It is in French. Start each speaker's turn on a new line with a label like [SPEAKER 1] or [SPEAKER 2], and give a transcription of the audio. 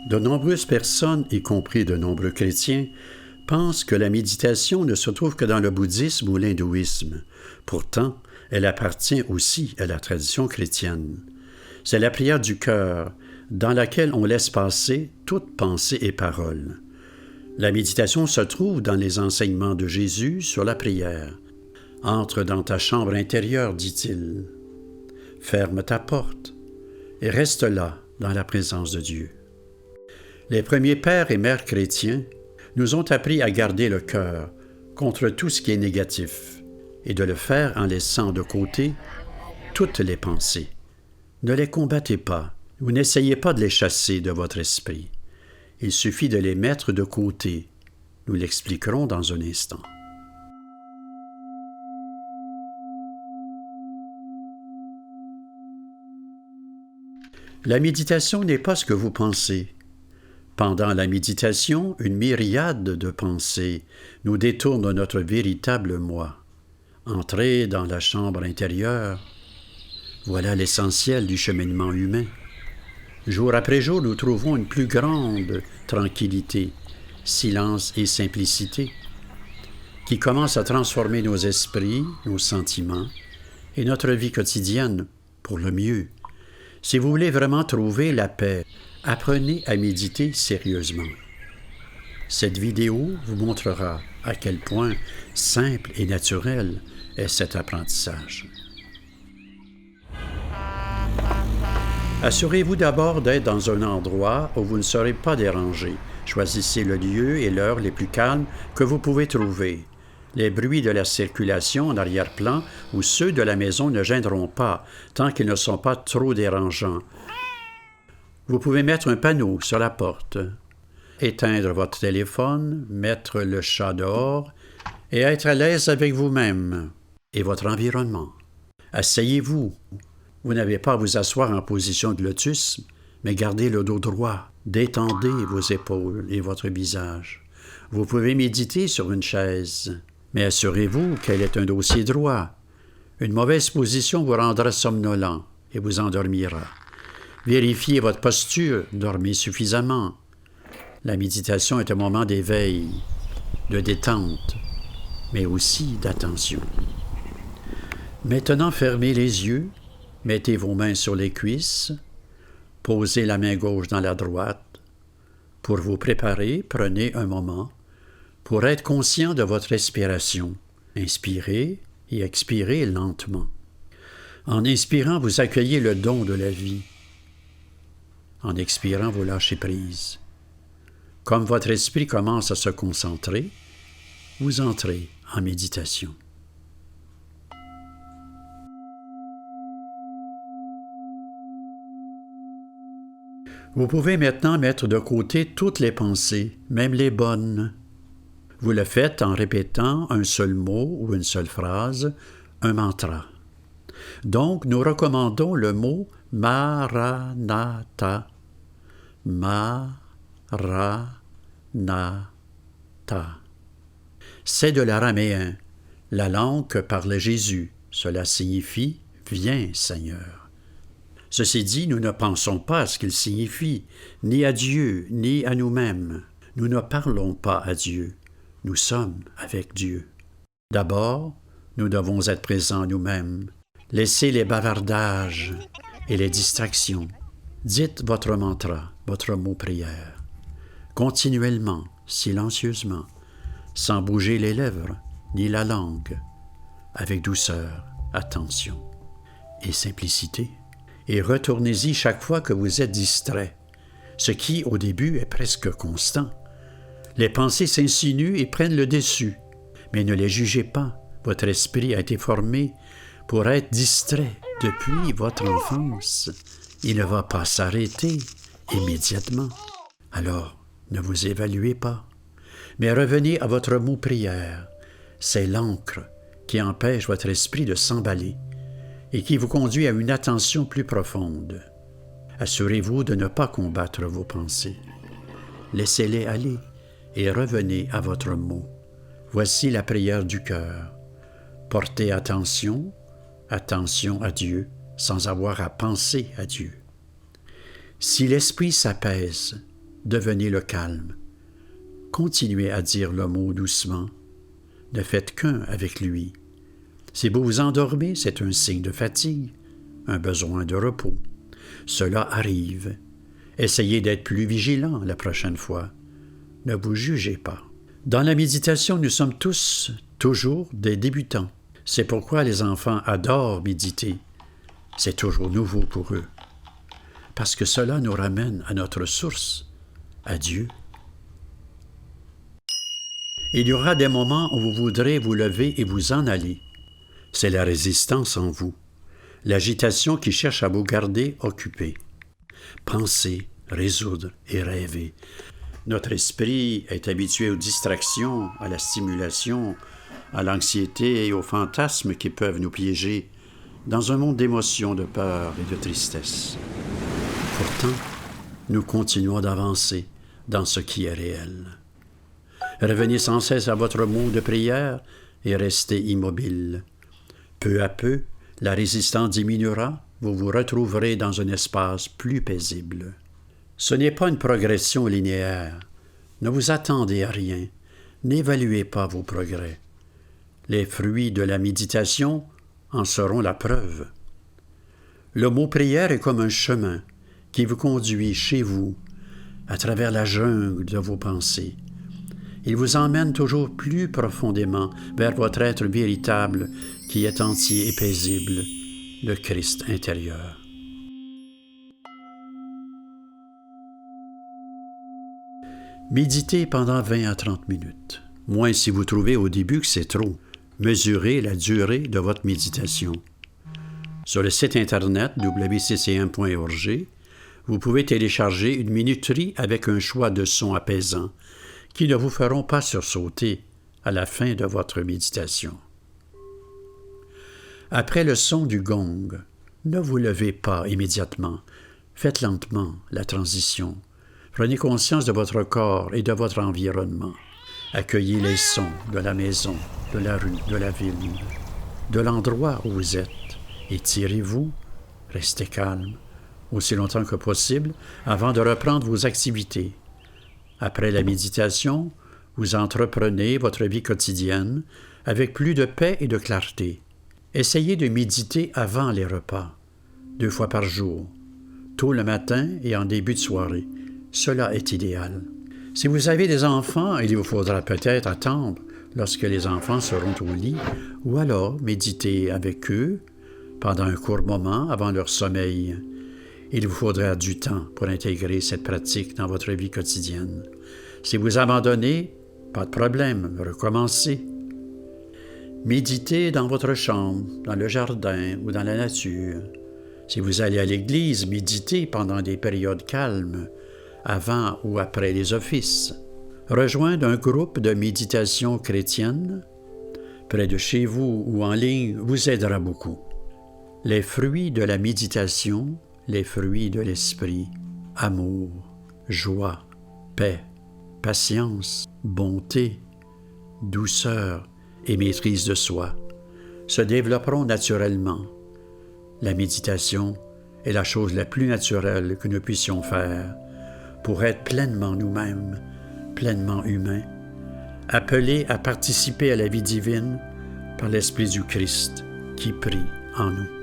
[SPEAKER 1] De nombreuses personnes, y compris de nombreux chrétiens, pensent que la méditation ne se trouve que dans le bouddhisme ou l'hindouisme. Pourtant, elle appartient aussi à la tradition chrétienne. C'est la prière du cœur, dans laquelle on laisse passer toute pensée et parole. La méditation se trouve dans les enseignements de Jésus sur la prière. « Entre dans ta chambre intérieure, dit-il. Ferme ta porte et reste là, dans la présence de Dieu. » Les premiers pères et mères chrétiens nous ont appris à garder le cœur contre tout ce qui est négatif et de le faire en laissant de côté toutes les pensées. Ne les combattez pas ou n'essayez pas de les chasser de votre esprit. Il suffit de les mettre de côté. Nous l'expliquerons dans un instant. La méditation n'est pas ce que vous pensez. Pendant la méditation, une myriade de pensées nous détournent de notre véritable moi. Entrez dans la chambre intérieure. Voilà l'essentiel du cheminement humain. Jour après jour, nous trouvons une plus grande tranquillité, silence et simplicité, qui commence à transformer nos esprits, nos sentiments et notre vie quotidienne pour le mieux. Si vous voulez vraiment trouver la paix, apprenez à méditer sérieusement. Cette vidéo vous montrera à quel point simple et naturel est cet apprentissage. Assurez-vous d'abord d'être dans un endroit où vous ne serez pas dérangé. Choisissez le lieu et l'heure les plus calmes que vous pouvez trouver. Les bruits de la circulation en arrière-plan ou ceux de la maison ne gêneront pas tant qu'ils ne sont pas trop dérangeants. Vous pouvez mettre un panneau sur la porte, éteindre votre téléphone, mettre le chat dehors et être à l'aise avec vous-même et votre environnement. Asseyez-vous. Vous n'avez pas à vous asseoir en position de lotus, mais gardez le dos droit. Détendez vos épaules et votre visage. Vous pouvez méditer sur une chaise, mais assurez-vous qu'elle est un dossier droit. Une mauvaise position vous rendra somnolent et vous endormira. Vérifiez votre posture, dormez suffisamment. La méditation est un moment d'éveil, de détente, mais aussi d'attention. Maintenant, fermez les yeux, mettez vos mains sur les cuisses, posez la main gauche dans la droite. Pour vous préparer, prenez un moment pour être conscient de votre respiration. Inspirez et expirez lentement. En inspirant, vous accueillez le don de la vie. En expirant, vous lâchez prise. Comme votre esprit commence à se concentrer, vous entrez en méditation. Vous pouvez maintenant mettre de côté toutes les pensées, même les bonnes. Vous le faites en répétant un seul mot ou une seule phrase, un mantra. Donc, nous recommandons le mot « Maranatha ». Maranatha. C'est de l'araméen, la langue que parlait Jésus. Cela signifie « Viens, Seigneur ». Ceci dit, nous ne pensons pas à ce qu'il signifie, ni à Dieu, ni à nous-mêmes. Nous ne parlons pas à Dieu, nous sommes avec Dieu. D'abord, nous devons être présents nous-mêmes. Laissez les bavardages et les distractions. Dites votre mantra, votre mot prière, continuellement, silencieusement, sans bouger les lèvres ni la langue, avec douceur, attention et simplicité. Et retournez-y chaque fois que vous êtes distrait, ce qui, au début, est presque constant. Les pensées s'insinuent et prennent le dessus, mais ne les jugez pas. Votre esprit a été formé pour être distrait depuis votre enfance. Il ne va pas s'arrêter immédiatement. Alors, ne vous évaluez pas, mais revenez à votre mot prière. C'est l'encre qui empêche votre esprit de s'emballer et qui vous conduit à une attention plus profonde. Assurez-vous de ne pas combattre vos pensées. Laissez-les aller et revenez à votre mot. Voici la prière du cœur. Portez attention à Dieu, sans avoir à penser à Dieu. Si l'esprit s'apaise, devenez le calme. Continuez à dire le mot doucement. Ne faites qu'un avec lui. Si vous vous endormez, c'est un signe de fatigue, un besoin de repos. Cela arrive. Essayez d'être plus vigilant la prochaine fois. Ne vous jugez pas. Dans la méditation, nous sommes tous, toujours, des débutants. C'est pourquoi les enfants adorent méditer. C'est toujours nouveau pour eux. Parce que cela nous ramène à notre source, à Dieu. Il y aura des moments où vous voudrez vous lever et vous en aller. C'est la résistance en vous, l'agitation qui cherche à vous garder occupé. Pensez, résoudre et rêver. Notre esprit est habitué aux distractions, à la stimulation, à l'anxiété et aux fantasmes qui peuvent nous piéger dans un monde d'émotions, de peur et de tristesse. Pourtant, nous continuons d'avancer dans ce qui est réel. Revenez sans cesse à votre mot de prière et restez immobile. Peu à peu, la résistance diminuera, vous vous retrouverez dans un espace plus paisible. Ce n'est pas une progression linéaire. Ne vous attendez à rien. N'évaluez pas vos progrès. Les fruits de la méditation en seront la preuve. Le mot prière est comme un chemin qui vous conduit chez vous, à travers la jungle de vos pensées. Il vous emmène toujours plus profondément vers votre être véritable qui est entier et paisible, le Christ intérieur. Méditez pendant 20 à 30 minutes. Moins si vous trouvez au début que c'est trop. Mesurez la durée de votre méditation. Sur le site internet wccm.org, vous pouvez télécharger une minuterie avec un choix de sons apaisants qui ne vous feront pas sursauter à la fin de votre méditation. Après le son du gong, ne vous levez pas immédiatement. Faites lentement la transition. Prenez conscience de votre corps et de votre environnement. Accueillez les sons de la maison, de la rue, de la ville, de l'endroit où vous êtes. Étirez-vous, restez calme, aussi longtemps que possible, avant de reprendre vos activités. Après la méditation, vous entreprenez votre vie quotidienne avec plus de paix et de clarté. Essayez de méditer avant les repas, 2 fois par jour, tôt le matin et en début de soirée. Cela est idéal. Si vous avez des enfants, il vous faudra peut-être attendre lorsque les enfants seront au lit, ou alors méditer avec eux pendant un court moment avant leur sommeil. Il vous faudra du temps pour intégrer cette pratique dans votre vie quotidienne. Si vous abandonnez, pas de problème, recommencez. Méditez dans votre chambre, dans le jardin ou dans la nature. Si vous allez à l'église, méditez pendant des périodes calmes, avant ou après les offices. Rejoindre un groupe de méditation chrétienne, près de chez vous ou en ligne, vous aidera beaucoup. Les fruits de la méditation, les fruits de l'esprit, amour, joie, paix, patience, bonté, douceur et maîtrise de soi, se développeront naturellement. La méditation est la chose la plus naturelle que nous puissions faire pour être pleinement nous-mêmes, pleinement humains, appelés à participer à la vie divine par l'Esprit du Christ qui prie en nous.